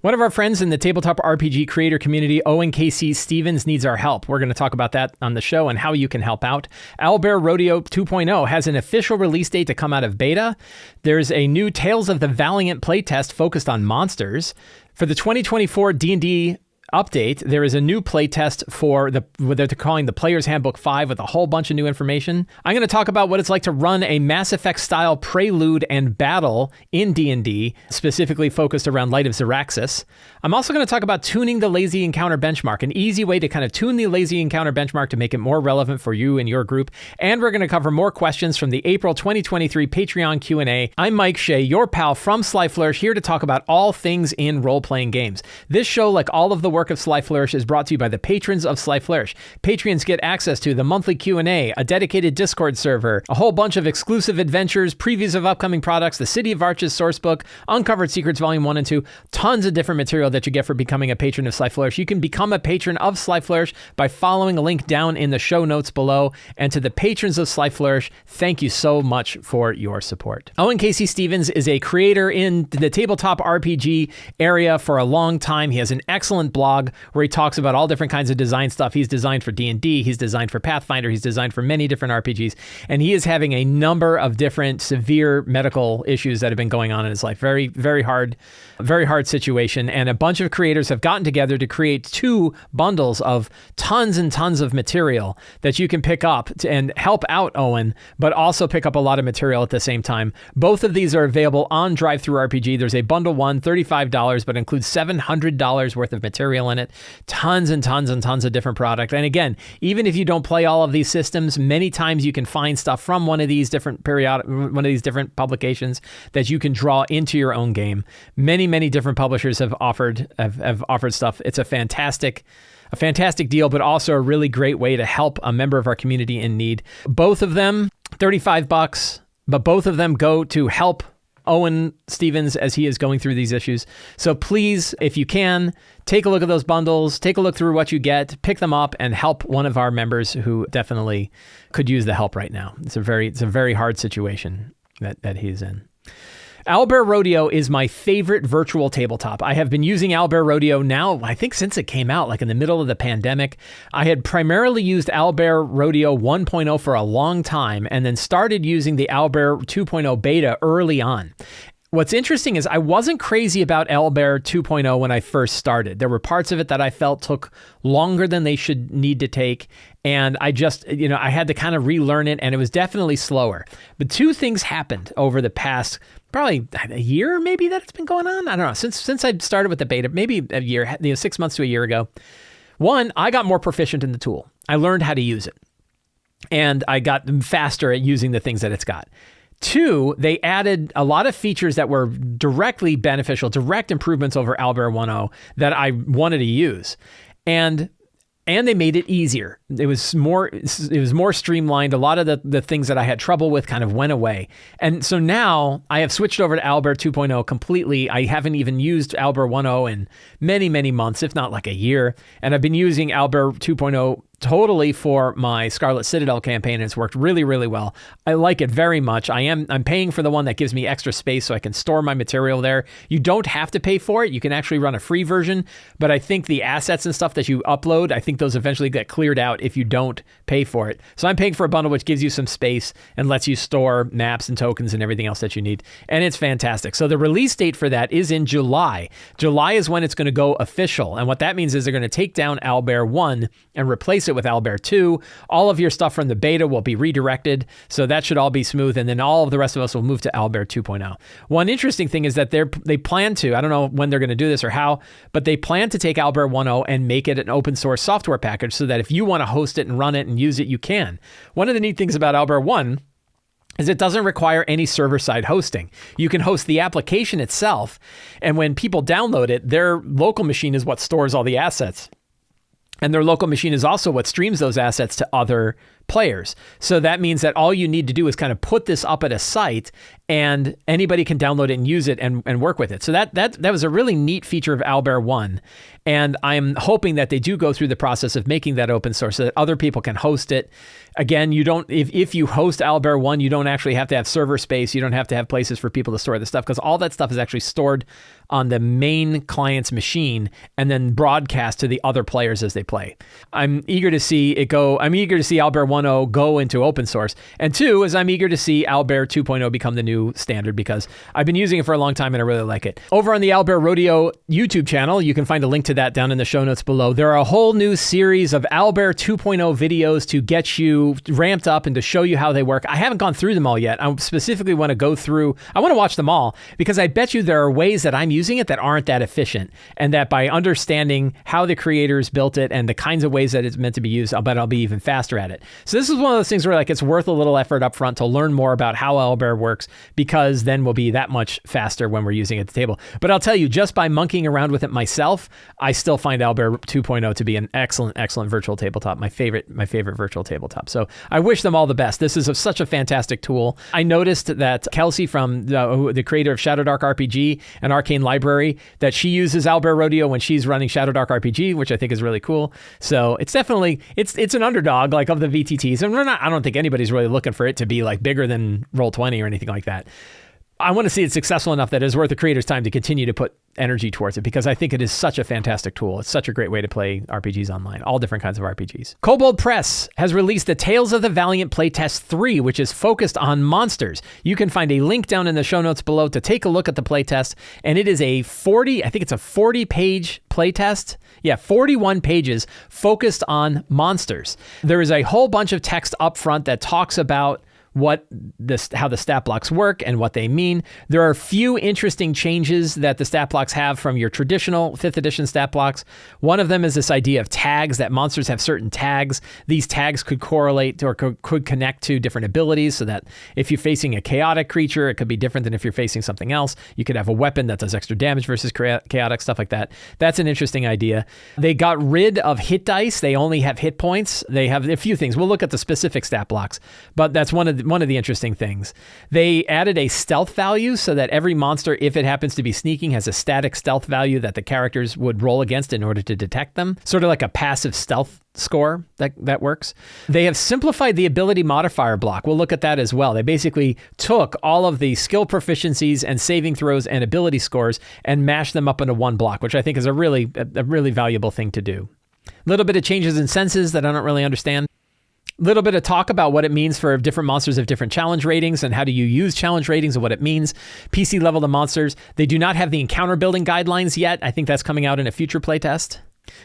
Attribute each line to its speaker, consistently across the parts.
Speaker 1: One of our friends in the tabletop RPG creator community, Owen K.C. Stevens, needs our help. We're going to talk about that on the show and how you can help out. Owlbear Rodeo 2.0 has an official release date to come out of beta. There's a new Tales of the Valiant playtest focused on monsters. For the 2024 D&D update, there is a new playtest for what they're calling the Player's Handbook 5 with a whole bunch of new information. I'm going to talk about what it's like to run a Mass Effect style prelude and battle in D&D, specifically focused around Light of Xaryxis. I'm also going to talk about tuning the lazy encounter benchmark, an easy way to kind of tune the lazy encounter benchmark to make it more relevant for you and your group. And we're going to cover more questions from the April 2023 Patreon Q&A. I'm Mike Shea, your pal from Sly Flourish, here to talk about all things in role-playing games. This show, like all of the work of Sly Flourish, is brought to you by the patrons of Sly Flourish. Patrons get access to the monthly Q&A, a dedicated Discord server, a whole bunch of exclusive adventures, previews of upcoming products, the City of Arches sourcebook, Uncovered Secrets Volume 1 and 2, tons of different material that you get for becoming a patron of Sly Flourish. You can become a patron of Sly Flourish by following a link down in the show notes below. And to the patrons of Sly Flourish, thank you so much for your support. Owen K.C. Stevens is a creator in the tabletop RPG area for a long time. He has an excellent blog where he talks about all different kinds of design stuff. He's designed for D&D, he's designed for Pathfinder, he's designed for many different RPGs, and he is having a number of different severe medical issues that have been going on in his life. Very, very hard situation, and a bunch of creators have gotten together to create 2 bundles of tons and tons of material that you can pick up and help out Owen, but also pick up a lot of material at the same time. Both of these are available on DriveThruRPG. There's a bundle one, $35, but includes $700 worth of material in it. Tons and tons and tons of different product. And again, even if you don't play all of these systems, many times you can find stuff from one of these different publications that you can draw into your own game. Many different publishers have offered stuff. It's a fantastic deal, but also a really great way to help a member of our community in need. Both of them, $35, but both of them go to help Owen Stevens as he is going through these issues. So please, if you can, take a look at those bundles, take a look through what you get, pick them up, and help one of our members who definitely could use the help right now. It's a very hard situation that he's in. Owlbear Rodeo is my favorite virtual tabletop. I have been using Owlbear Rodeo now, I think since it came out, like in the middle of the pandemic. I had primarily used Owlbear Rodeo 1.0 for a long time, and then started using the Owlbear 2.0 beta early on. What's interesting is I wasn't crazy about Owlbear 2.0 when I first started. There were parts of it that I felt took longer than they should need to take. And I just, I had to kind of relearn it, and it was definitely slower. But 2 things happened over the past, probably a year maybe that it's been going on. I don't know. Since I started with the beta, maybe a year, 6 months to a year ago. One, I got more proficient in the tool. I learned how to use it. And I got faster at using the things that it's got. 2, they added a lot of features that were directly beneficial, direct improvements over Owlbear 1.0 that I wanted to use. And they made it easier. It was more streamlined. A lot of the things that I had trouble with kind of went away. And so now I have switched over to Owlbear 2.0 completely. I haven't even used Owlbear 1.0 in many months, if not like a year. And I've been using Owlbear 2.0 totally for my Scarlet Citadel campaign, and it's worked really, really well. I like it very much. I'm paying for the one that gives me extra space so I can store my material there. You don't have to pay for it. You can actually run a free version, but I think the assets and stuff that you upload, I think those eventually get cleared out if you don't pay for it. So I'm paying for a bundle which gives you some space and lets you store maps and tokens and everything else that you need. And it's fantastic. So the release date for that is in July. July is when it's going to go official. And what that means is they're going to take down Owlbear 1 and replace it with Owlbear 2. All of your stuff from the beta will be redirected, so that should all be smooth, and then all of the rest of us will move to Owlbear 2.0. One interesting thing is that they plan to, I don't know when they're going to do this or how, but they plan to take Owlbear 1.0 and make it an open source software package so that if you want to host it and run it and use it, you can. One of the neat things about Owlbear 1 is it doesn't require any server-side hosting. You can host the application itself, and when people download it, their local machine is what stores all the assets. And their local machine is also what streams those assets to other players. So that means that all you need to do is kind of put this up at a site, and anybody can download it and use it and work with it. So that was a really neat feature of Owlbear 1. And I'm hoping that they do go through the process of making that open source so that other people can host it. Again, you don't, if you host Owlbear 1, you don't actually have to have server space. You don't have to have places for people to store the stuff, because all that stuff is actually stored on the main client's machine and then broadcast to the other players as they play. I'm eager to see it go. I'm eager to see Owlbear 1.0 go into open source. And two is I'm eager to see Owlbear 2.0 become the new standard, because I've been using it for a long time and I really like it. Over on the Owlbear Rodeo YouTube channel, you can find a link to that down in the show notes below. There are a whole new series of Owlbear 2.0 videos to get you ramped up and to show you how they work. I haven't gone through them all yet. I specifically want to go through, I want to watch them all, because I bet you there are ways that I'm using it that aren't that efficient, and that by understanding how the creators built it and the kinds of ways that it's meant to be used, I'll bet I'll be even faster at it. So this is one of those things where like it's worth a little effort up front to learn more about how Owlbear works, because then we'll be that much faster when we're using it at the table. But I'll tell you, just by monkeying around with it myself, I still find Owlbear 2.0 to be an excellent virtual tabletop, my favorite virtual tabletop. So I wish them all the best. This is such a fantastic tool. I noticed that Kelsey from the creator of DriveThruRPG and Arcane Library, that she uses Owlbear Rodeo when she's running DriveThruRPG, which I think is really cool. So it's definitely, it's an underdog like of the VTTs. And I don't think anybody's really looking for it to be like bigger than Roll20 or anything like that. I want to see it successful enough that it's worth the creator's time to continue to put energy towards it, because I think it is such a fantastic tool. It's such a great way to play RPGs online, all different kinds of RPGs. Kobold Press has released the Tales of the Valiant Playtest 3, which is focused on monsters. You can find a link down in the show notes below to take a look at the playtest, and it is a 40-page playtest. Yeah, 41 pages focused on monsters. There is a whole bunch of text up front that talks about how the stat blocks work and what they mean. There are a few interesting changes that the stat blocks have from your traditional 5th edition stat blocks. One of them is this idea of tags, that monsters have certain tags. These tags could correlate or could connect to different abilities, so that if you're facing a chaotic creature, it could be different than if you're facing something else. You could have a weapon that does extra damage versus chaotic, stuff like that. That's an interesting idea. They got rid of hit dice. They only have hit points. They have a few things. We'll look at the specific stat blocks, but that's one of the interesting things. They added a stealth value, so that every monster, if it happens to be sneaking, has a static stealth value that the characters would roll against in order to detect them. Sort of like a passive stealth score that works. They have simplified the ability modifier block. We'll look at that as well. They basically took all of the skill proficiencies and saving throws and ability scores and mashed them up into one block, which I think is a really valuable thing to do. A little bit of changes in senses that I don't really understand. Little bit of talk about what it means for different monsters of different challenge ratings, and how do you use challenge ratings and what it means. PC level to monsters. They do not have the encounter building guidelines yet. I think that's coming out in a future playtest.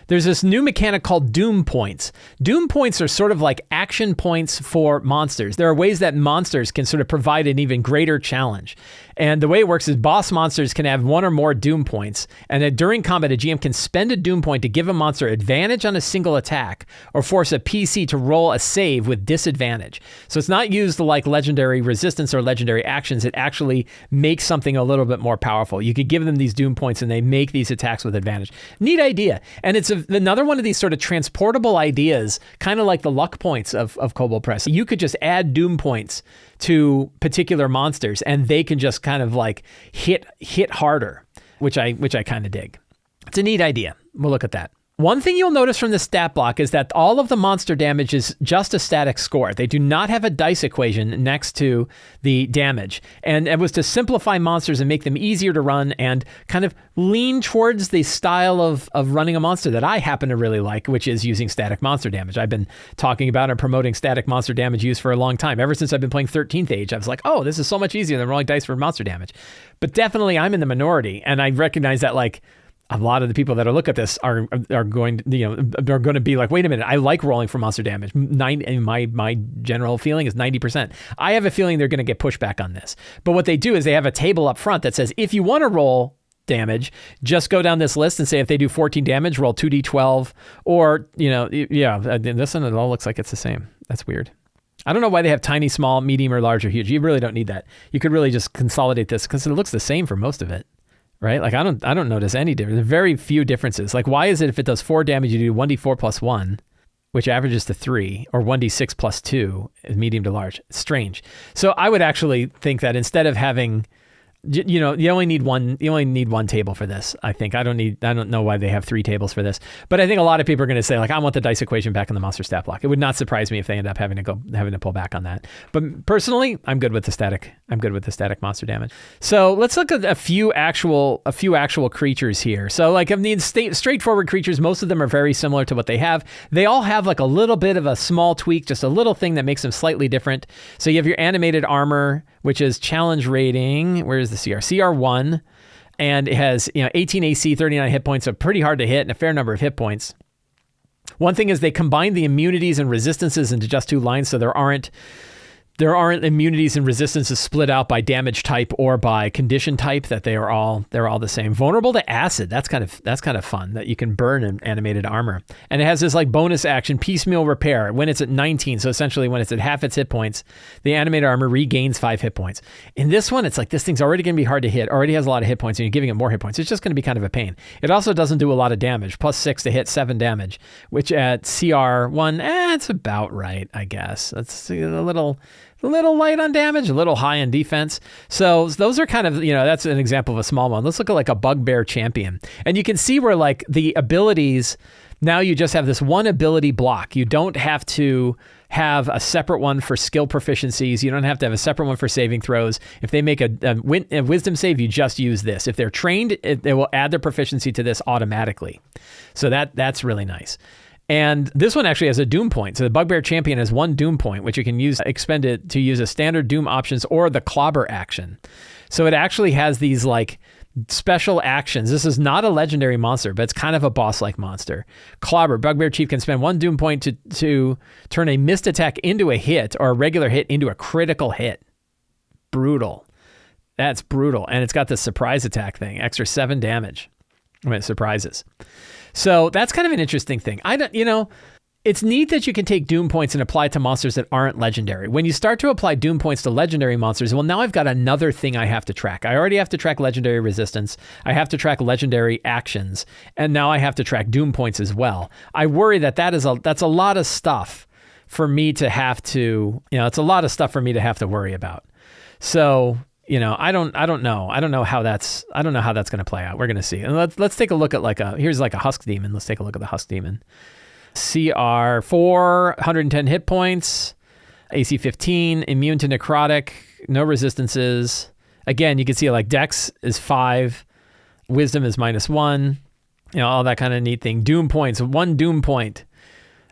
Speaker 1: There's this new mechanic called Doom Points. Doom Points are sort of like action points for monsters. There are ways that monsters can sort of provide an even greater challenge. And the way it works is boss monsters can have one or more Doom Points, and then during combat, a GM can spend a Doom Point to give a monster advantage on a single attack, or force a PC to roll a save with disadvantage. So it's not used like legendary resistance or legendary actions. It actually makes something a little bit more powerful. You could give them these Doom Points and they make these attacks with advantage. Neat idea. And it's another one of these sort of transportable ideas, kind of like the luck points of Kobold Press. You could just add Doom Points to particular monsters and they can just kind of like hit harder, which I kind of dig. It's a neat idea. We'll look at that. One thing you'll notice from the stat block is that all of the monster damage is just a static score. They do not have a dice equation next to the damage. And it was to simplify monsters and make them easier to run and kind of lean towards the style of running a monster that I happen to really like, which is using static monster damage. I've been talking about and promoting static monster damage use for a long time. Ever since I've been playing 13th Age, I was like, oh, this is so much easier than rolling dice for monster damage. But definitely I'm in the minority, and I recognize that like a lot of the people that look at this are going to be like, wait a minute, I like rolling for monster damage. My general feeling is 90%. I have a feeling they're going to get pushback on this. But what they do is they have a table up front that says, if you want to roll damage, just go down this list and say if they do 14 damage, roll 2d12, or, this one, it all looks like it's the same. That's weird. I don't know why they have tiny, small, medium, or large, or huge. You really don't need that. You could really just consolidate this because it looks the same for most of it. Right? Like I don't notice any difference. There are very few differences. Like why is it if it does 4 damage, you do 1d4 plus 1? which averages to 3, or 1d6 plus 2, medium to large. Strange. So I would actually think that instead of having, you only need one table for this. I think I don't know why they have 3 tables for this, but I think a lot of people are going to say, like, I want the dice equation back in the monster stat block. It would not surprise me if they end up having to pull back on that. But personally, I'm good with the static monster damage. So let's look at a few actual creatures here. So like of the straightforward creatures, most of them are very similar to what they have. They all have like a little bit of a small tweak, just a little thing that makes them slightly different. So you have your animated armor, which is challenge rating. Where is the CR? CR1, and it has 18 AC, 39 hit points, so pretty hard to hit and a fair number of hit points. One thing is they combine the immunities and resistances into just 2 lines, so there aren't immunities and resistances split out by damage type or by condition type, that they're all the same. Vulnerable to acid, that's kind of fun, that you can burn an animated armor. And it has this like bonus action, piecemeal repair, when it's at 19, so essentially when it's at half its hit points, the animated armor regains 5 hit points. In this one, it's like this thing's already going to be hard to hit, already has a lot of hit points, and you're giving it more hit points. It's just going to be kind of a pain. It also doesn't do a lot of damage, plus 6 to hit, 7 damage, which at CR1, it's about right, I guess. That's a little light on damage, a little high on defense. So those are kind of, that's an example of a small one. Let's look at like a Bugbear champion. And you can see where like the abilities, now you just have this one ability block. You don't have to have a separate one for skill proficiencies. You don't have to have a separate one for saving throws. If they make a wisdom save, you just use this. If they're trained, they will add their proficiency to this automatically. So that's really nice. And this one actually has a Doom point. So the Bugbear Champion has 1 Doom point, which you can expend it to use a standard Doom options or the Clobber action. So it actually has these like special actions. This is not a legendary monster, but it's kind of a boss-like monster. Clobber, Bugbear Chief can spend 1 Doom point to turn a missed attack into a hit or a regular hit into a critical hit. Brutal. That's brutal. And it's got this surprise attack thing, extra 7 damage when it surprises. So that's kind of an interesting thing. It's neat that you can take Doom points and apply to monsters that aren't legendary. When you start to apply Doom points to legendary monsters, well, now I've got another thing I have to track. I already have to track legendary resistance. I have to track legendary actions. And now I have to track Doom points as well. I worry that's a lot of stuff for me to have to, it's a lot of stuff for me to have to worry about. So, I don't know. I don't know how that's going to play out. We're going to see. And let's take a look at here's like a Husk Demon. Let's take a look at the Husk Demon. CR4, 110 hit points, AC 15, immune to necrotic, no resistances. Again, you can see like Dex is 5, Wisdom is -1, all that kind of neat thing. Doom points, 1 Doom point.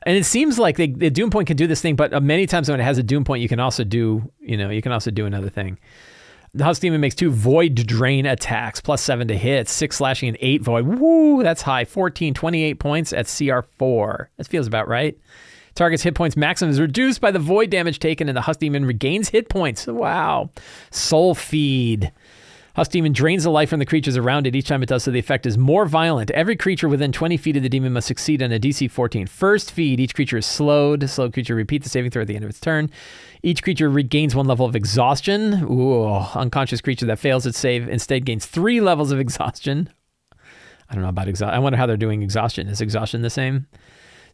Speaker 1: And it seems like the Doom point can do this thing, but many times when it has a Doom point, you can also do another thing. The Husk Demon makes 2 Void Drain attacks, plus 7 to hit, 6 slashing and 8 void. Woo, that's high. 28 points at CR4. That feels about right. Target's hit points maximum is reduced by the void damage taken, and the Husk Demon regains hit points. Wow. Soul Feed. Husk Demon drains the life from the creatures around it. Each time it does so, the effect is more violent. Every creature within 20 feet of the demon must succeed on a DC 14. First feed, each creature is slowed. Slowed creature repeats the saving throw at the end of its turn. Each creature regains 1 level of exhaustion. Ooh, unconscious creature that fails its save instead gains 3 levels of exhaustion. I don't know about exhaustion. I wonder how they're doing exhaustion. Is exhaustion the same?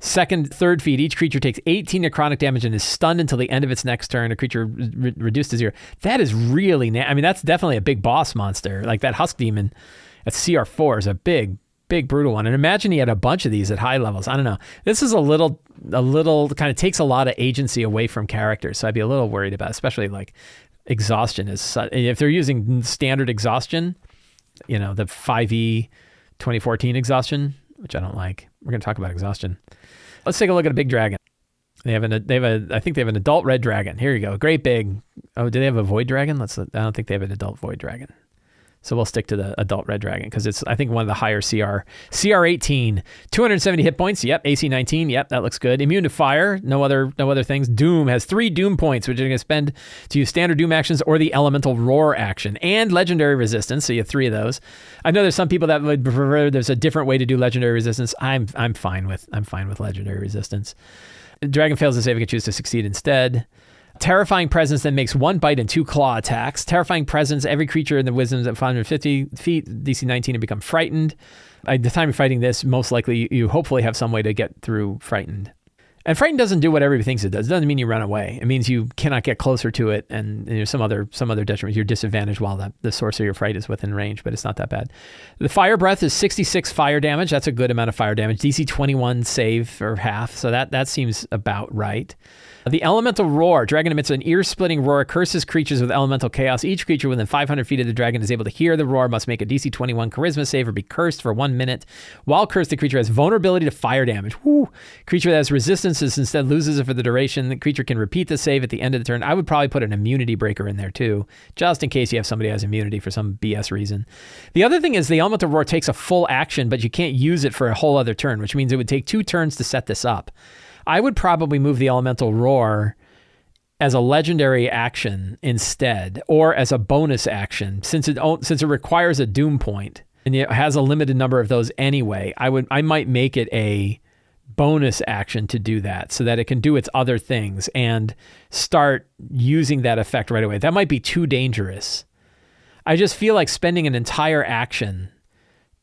Speaker 1: Third feed, each creature takes 18 necrotic damage and is stunned until the end of its next turn. A creature reduced to 0. That is really, that's definitely a big boss monster. Like that Husk Demon at CR4 is a big brutal one. And imagine he had a bunch of these at high levels. I don't know. This is a little kind of takes a lot of agency away from characters. So I'd be a little worried about, especially like exhaustion if they're using standard exhaustion, the 5e 2014 exhaustion, which I don't like. We're going to talk about exhaustion. Let's take a look at a big dragon. I think they have an adult red dragon. Here you go. Great big. Oh, do they have a void dragon? I don't think they have an adult void dragon. So we'll stick to the adult red dragon because it's, I think, one of the higher CR18, 270 hit points. Yep. AC 19. Yep. That looks good. Immune to fire. No other things. Doom has 3 Doom points, which you're going to spend to use standard Doom actions or the elemental roar action and legendary resistance. So you have 3 of those. I know there's some people that would prefer there's a different way to do legendary resistance. I'm fine with legendary resistance. Dragon fails to save, it can choose to succeed instead. Terrifying Presence that makes 1 bite and 2 claw attacks. Terrifying Presence, every creature in the wisdom's at 550 feet, DC 19, and become frightened. At the time you're fighting this, most likely you hopefully have some way to get through frightened. And frightened doesn't do what everybody thinks it does. It doesn't mean you run away. It means you cannot get closer to it, and there's some other detriment. You're disadvantaged while the source of your fright is within range, but it's not that bad. The fire breath is 66 fire damage. That's a good amount of fire damage. DC 21 save or half, so that seems about right. The elemental roar. Dragon emits an ear-splitting roar, curses creatures with elemental chaos. Each creature within 500 feet of the dragon is able to hear the roar, must make a DC 21 charisma save or be cursed for 1 minute. While cursed, the creature has vulnerability to fire damage. Woo. Creature that has resistances instead loses it for the duration. The creature can repeat the save at the end of the turn. I would probably put an immunity breaker in there too, just in case you have somebody who has immunity for some BS reason. The other thing is the elemental roar takes a full action, but you can't use it for a whole other turn, which means it would take 2 turns to set this up. I would probably move the elemental roar as a legendary action instead, or as a bonus action, since it requires a doom point and it has a limited number of those anyway. I might make it a bonus action to do that, so that it can do its other things and start using that effect right away. That might be too dangerous. I just feel like spending an entire action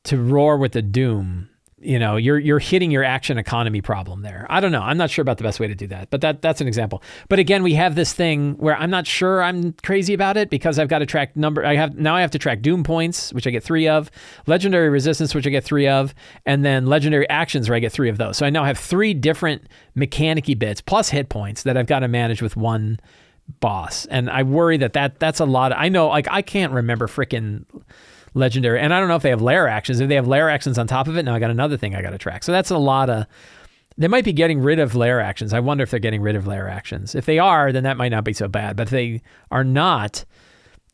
Speaker 1: to roar with the doom. You're hitting your action economy problem there. I don't know. I'm not sure about the best way to do that, but that's an example. But again, we have this thing where I'm not sure I'm crazy about it, because I've got to track I have to track doom points, which I get 3 of, legendary resistance, which I get 3 of, and then legendary actions where I get 3 of those. So I now have 3 different mechanic-y bits plus hit points that I've got to manage with one boss. And I worry that's a lot. I know, like, I can't remember frickin' legendary, and I don't know if they have lair actions. If they have lair actions on top of it, now I got another thing I got to track. So that's a lot of. They might be getting rid of lair actions. I wonder if they're getting rid of lair actions. If they are, then that might not be so bad. But if they are not,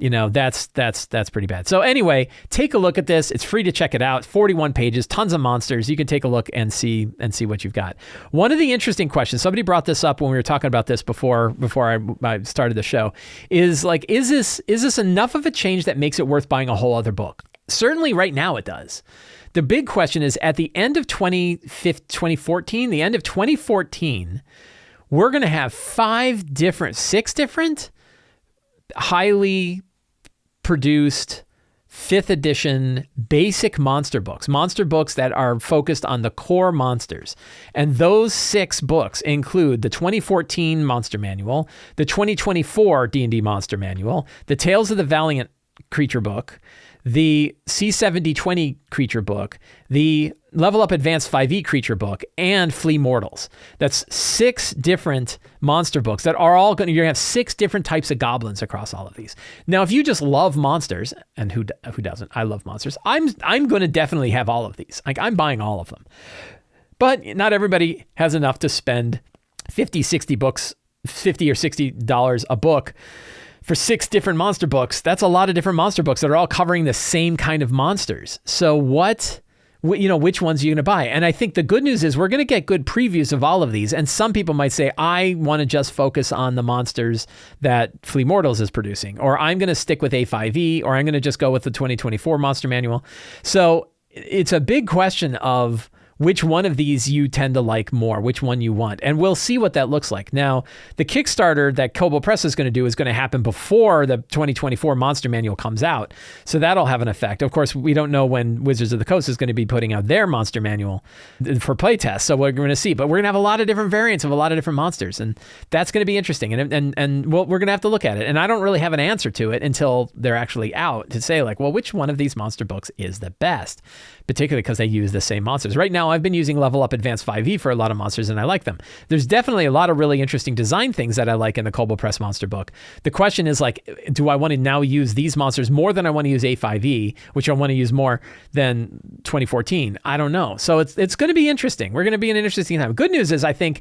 Speaker 1: that's pretty bad. So anyway, take a look at this. It's free to check it out. 41 pages, tons of monsters. You can take a look and see what you've got. One of the interesting questions, somebody brought this up when we were talking about this before I started the show, is like, is this enough of a change that makes it worth buying a whole other book? Certainly right now it does. The big question is, at the end of 2014, the end of 2014, we're going to have 6 different highly produced 5th edition basic monster books that are focused on the core monsters. And those 6 books include the 2014 Monster Manual, the 2024 D&D Monster Manual, the Tales of the Valiant Creature Book, the C7020 Creature Book, the Level Up Advanced 5e Creature Book, and Flee Mortals. That's 6 different monster books that are all going to, you're going to have 6 different types of goblins across all of these. Now, if you just love monsters, and who doesn't? I love monsters. I'm going to definitely have all of these. Like, I'm buying all of them. But not everybody has enough to spend 50 or $60 a book for 6 different monster books. That's a lot of different monster books that are all covering the same kind of monsters. So which ones are you going to buy? And I think the good news is we're going to get good previews of all of these. And some people might say, I want to just focus on the monsters that Flee Mortals is producing, or I'm going to stick with A5E, or I'm going to just go with the 2024 Monster Manual. So it's a big question of which one of these you tend to like more, which one you want. And we'll see what that looks like. Now, the Kickstarter that Kobold Press is going to do is going to happen before the 2024 Monster Manual comes out. So that'll have an effect. Of course, we don't know when Wizards of the Coast is going to be putting out their Monster Manual for playtest. So we're going to see. But we're going to have a lot of different variants of a lot of different monsters. And that's going to be interesting. And we're going to have to look at it. And I don't really have an answer to it until they're actually out to say, like, well, which one of these monster books is the best? Particularly because they use the same monsters. Right now, I've been using Level Up Advanced 5e for a lot of monsters, and I like them. There's definitely a lot of really interesting design things that I like in the Kobold Press monster book. The question is, like, do I want to now use these monsters more than I want to use A5e, which I want to use more than 2014? I don't know. So it's going to be interesting. We're going to be in an interesting time. Good news is I think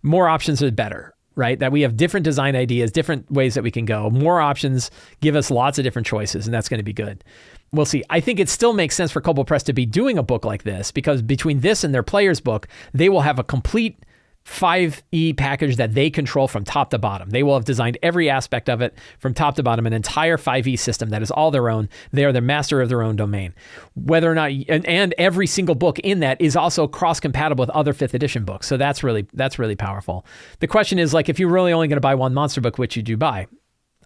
Speaker 1: more options are better, right? That we have different design ideas, different ways that we can go. More options give us lots of different choices, and that's going to be good. We'll see. I think it still makes sense for Kobold Press to be doing a book like this, because between this and their player's book, they will have a complete 5e package that they control from top to bottom. They will have designed every aspect of it from top to bottom, an entire 5e system that is all their own. They are the master of their own domain. Whether or not, and every single book in that is also cross-compatible with other 5th edition books. So that's really powerful. The question is, like, if you're really only going to buy one monster book, which would you buy?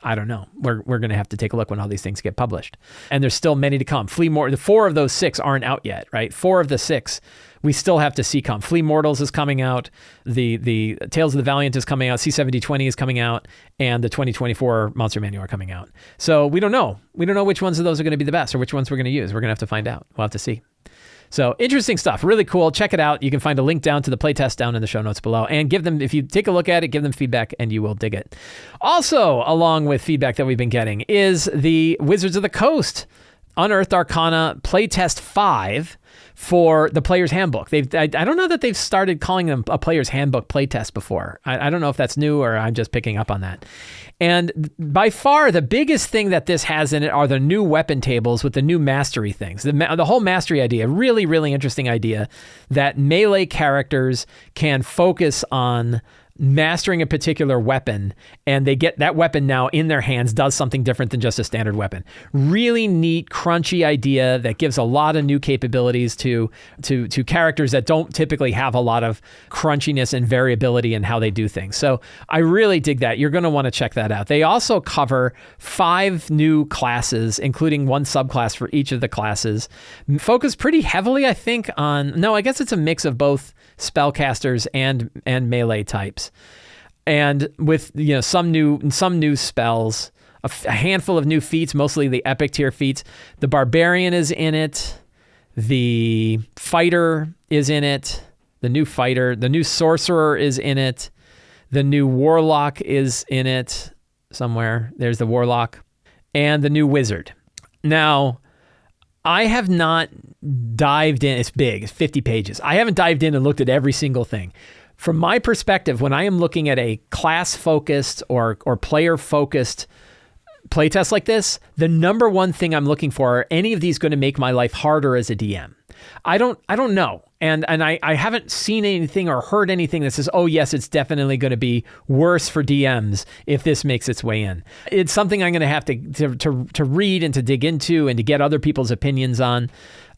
Speaker 1: I don't know. We're going to have to take a look when all these things get published. And there's still many to come. The 4 of those 6 aren't out yet, right? 4 of the 6 we still have to see come. Flea Mortals is coming out. The Tales of the Valiant is coming out. C7020 is coming out. And the 2024 Monster Manual are coming out. So we don't know. We don't know which ones of those are going to be the best or which ones we're going to use. We're going to have to find out. We'll have to see. So interesting stuff. Really cool. Check it out. You can find a link down to the playtest down in the show notes below. And give them, if you take a look at it, give them feedback and you will dig it. Also, along with feedback that we've been getting is the Wizards of the Coast Unearthed Arcana Playtest 5 for the Player's Handbook. I don't know that they've started calling them a Player's Handbook playtest before. I don't know if that's new or I'm just picking up on that. And by far, the biggest thing that this has in it are the new weapon tables with the new mastery things. The whole mastery idea, really, really interesting idea that melee characters can focus on mastering a particular weapon, and they get that weapon now in their hands, does something different than just a standard weapon. Really neat, crunchy idea that gives a lot of new capabilities to characters that don't typically have a lot of crunchiness and variability in how they do things. So I really dig that. You're going to want to check that out. They also cover 5 new classes, including 1 subclass for each of the classes. Focus pretty heavily, I think, I guess it's a mix of both spellcasters and melee types, and with some new spells, a handful of new feats, mostly the epic tier feats. The barbarian is in it, the fighter is in it, the new sorcerer is in it, the new warlock is in it somewhere. There's the warlock, and the new wizard. Now, I have not dived in. It's big. It's 50 pages. I haven't dived in and looked at every single thing. From my perspective, when I am looking at a class-focused or player-focused playtest like this, the number one thing I'm looking for, are any of these going to make my life harder as a DM? I don't know. And I haven't seen anything or heard anything that says, oh yes, it's definitely going to be worse for DMs if this makes its way in. It's something I'm going to have to read and to dig into and to get other people's opinions on.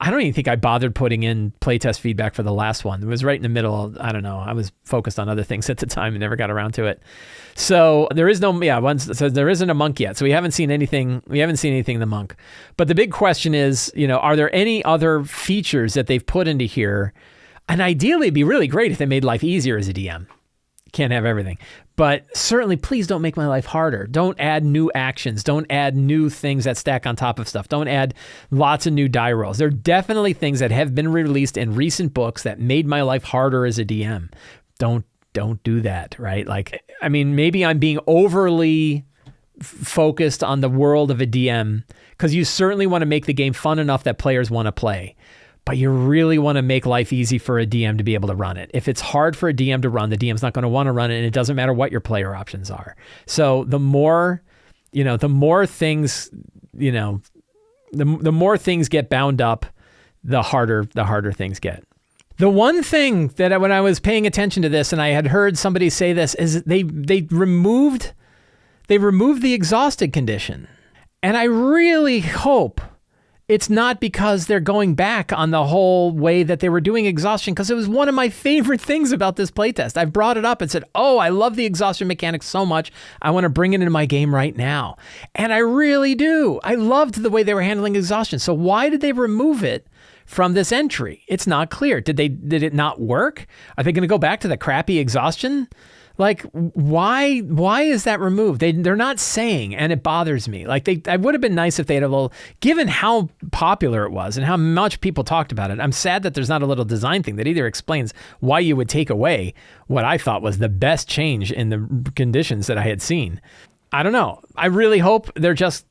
Speaker 1: I don't even think I bothered putting in playtest feedback for the last one. It was right in the middle. I don't know. I was focused on other things at the time and never got around to it. So there is there isn't a monk yet. So we haven't seen anything. We haven't seen anything in the monk. But the big question is, are there any other features that they've put into here? And ideally, it'd be really great if they made life easier as a DM. Can't have everything. But certainly, please don't make my life harder. Don't add new actions. Don't add new things that stack on top of stuff. Don't add lots of new die rolls. There are definitely things that have been released in recent books that made my life harder as a DM. Don't do that, right? Maybe I'm being overly focused on the world of a DM, because you certainly want to make the game fun enough that players want to play. But you really want to make life easy for a DM to be able to run it. If it's hard for a DM to run, the DM's not going to want to run it, and it doesn't matter what your player options are. So the more things, the more things get bound up, the harder things get. The one thing that when I was paying attention to this, and I had heard somebody say this, is they removed the exhausted condition. And I really hope it's not because they're going back on the whole way that they were doing exhaustion, because it was one of my favorite things about this playtest. I brought it up and said, oh, I love the exhaustion mechanic so much. I want to bring it into my game right now. And I really do. I loved the way they were handling exhaustion. So why did they remove it from this entry? It's not clear. Did it not work? Are they going to go back to the crappy exhaustion? Why is that removed? They're not saying, and it bothers me. I would have been nice if they had a little, given how popular it was and how much people talked about it. I'm sad that there's not a little design thing that either explains why you would take away what I thought was the best change in the conditions that I had seen. I don't know. I really hope they're just,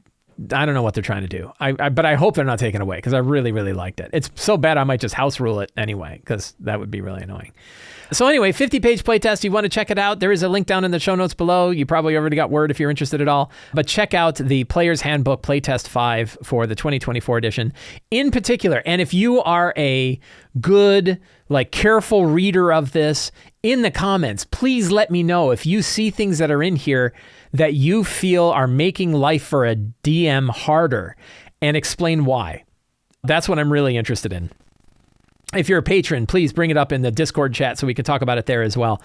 Speaker 1: I don't know what they're trying to do. But I hope they're not taken away, because I really, really liked it. It's so bad I might just house rule it anyway, because that would be really annoying. So anyway, 50-page playtest. You want to check it out. There is a link down in the show notes below. You probably already got word if you're interested at all. But check out the Player's Handbook Playtest 5 for the 2024 edition in particular. And if you are a good, careful reader of this, in the comments, please let me know if you see things that are in here that you feel are making life for a DM harder, and explain why. That's what I'm really interested in. If you're a patron, please bring it up in the Discord chat so we can talk about it there as well.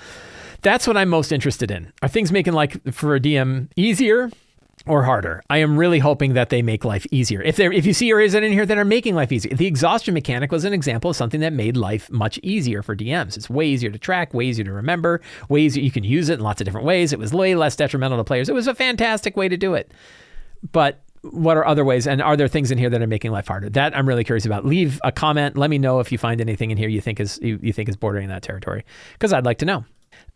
Speaker 1: That's what I'm most interested in. Are things making life for a DM easier, or harder. I am really hoping that they make life easier. If you see areas in here that are making life easier, the exhaustion mechanic was an example of something that made life much easier for DMs. It's way easier to track, way easier to remember, ways you can use it in lots of different ways. It was way less detrimental to players. It was a fantastic way to do it. But what are other ways? And are there things in here that are making life harder? That I'm really curious about. Leave a comment. Let me know if you find anything in here you think is bordering that territory, because I'd like to know.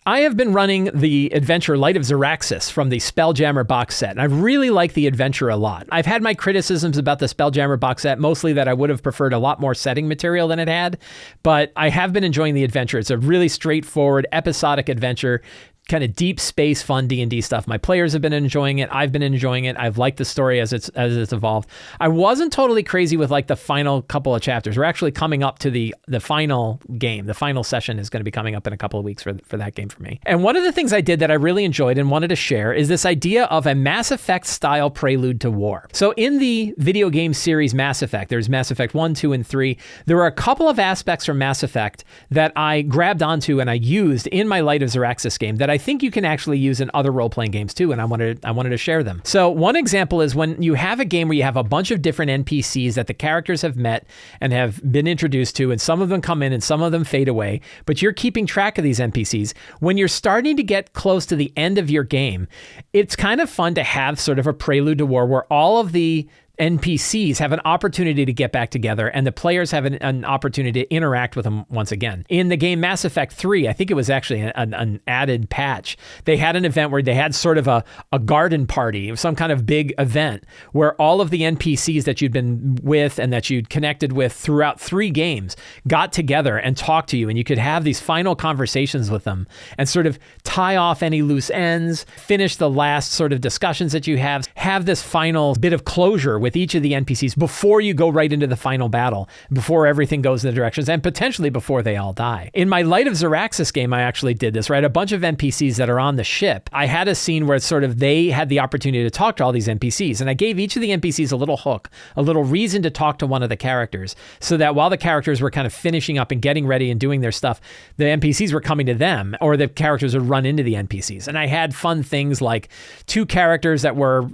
Speaker 1: I have been running the adventure Light of Xaryxis from the Spelljammer box set, and I really like the adventure a lot. I've had my criticisms about the Spelljammer box set, mostly that I would have preferred a lot more setting material than it had, but I have been enjoying the adventure. It's a really straightforward, episodic adventure, kind of deep space, fun D&D stuff. My players have been enjoying it. I've been enjoying it. I've liked the story as it's evolved. I wasn't totally crazy with like the final couple of chapters. We're actually coming up to the final game. The final session is going to be coming up in a couple of weeks for that game for me. And one of the things I did that I really enjoyed and wanted to share is this idea of a Mass Effect style prelude to war. So in the video game series Mass Effect, there's Mass Effect 1, 2, and 3. There are a couple of aspects from Mass Effect that I grabbed onto and I used in my Light of Xaryxis game that I think you can actually use in other role-playing games too, and I wanted to share them. So one example is when you have a game where you have a bunch of different NPCs that the characters have met and have been introduced to, and some of them come in and some of them fade away, but you're keeping track of these NPCs. When you're starting to get close to the end of your game, it's kind of fun to have sort of a prelude to war where all of the NPCs have an opportunity to get back together and the players have an opportunity to interact with them once again. In the game Mass Effect 3, I think it was actually an added patch. They had an event where they had sort of a garden party, some kind of big event where all of the NPCs that you'd been with and that you'd connected with throughout 3 games got together and talked to you, and you could have these final conversations with them and sort of tie off any loose ends, finish the last sort of discussions that you have this final bit of closure with each of the NPCs before you go right into the final battle, before everything goes in the directions, and potentially before they all die. In my Light of Xaryxis game, I actually did this, right? A bunch of NPCs that are on the ship. I had a scene where it's sort of they had the opportunity to talk to all these NPCs, and I gave each of the NPCs a little hook, a little reason to talk to one of the characters, so that while the characters were kind of finishing up and getting ready and doing their stuff, the NPCs were coming to them, or the characters would run into the NPCs. And I had fun things like 2 characters that were,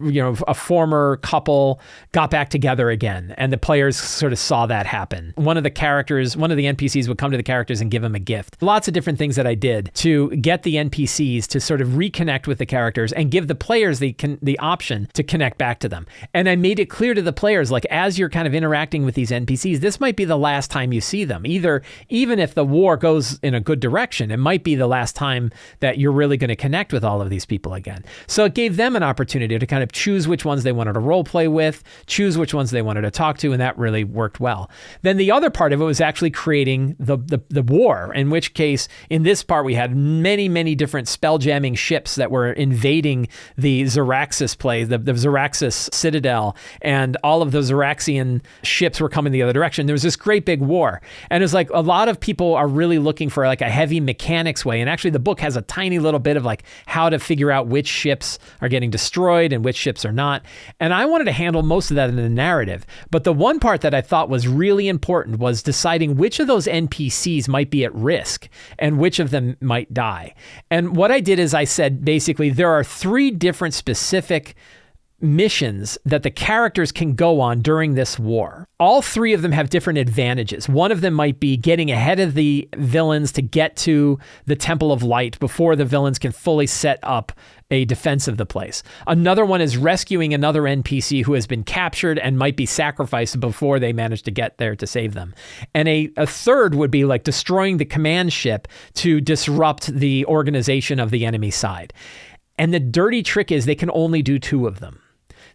Speaker 1: a former couple got back together again, and the players sort of saw that happen. One of the NPCs would come to the characters and give them a gift. Lots of different things that I did to get the NPCs to sort of reconnect with the characters and give the players the option to connect back to them. And I made it clear to the players, like, as you're kind of interacting with these NPCs, this might be the last time you see them. Even if the war goes in a good direction, it might be the last time that you're really going to connect with all of these people again. So it gave them an opportunity to kind of choose which ones they wanted to role play with, choose which ones they wanted to talk to, and that really worked well. Then the other part of it was actually creating the war, in which case, in this part, we had many, many different spell-jamming ships that were invading the Xaryxis the Xaryxis Citadel, and all of the Xaryxian ships were coming the other direction. There was this great big war, and it's like a lot of people are really looking for like a heavy mechanics way, and actually the book has a tiny little bit of like how to figure out which ships are getting destroyed and which ships are not, and I wanted to handle most of that in the narrative. But the one part that I thought was really important was deciding which of those NPCs might be at risk and which of them might die. And what I did is I said, basically, there are 3 different specific missions that the characters can go on during this war. All 3 of them have different advantages. One of them might be getting ahead of the villains to get to the Temple of Light before the villains can fully set up a defense of the place. Another one is rescuing another NPC who has been captured and might be sacrificed before they manage to get there to save them. And a third would be like destroying the command ship to disrupt the organization of the enemy side. And the dirty trick is they can only do 2 of them.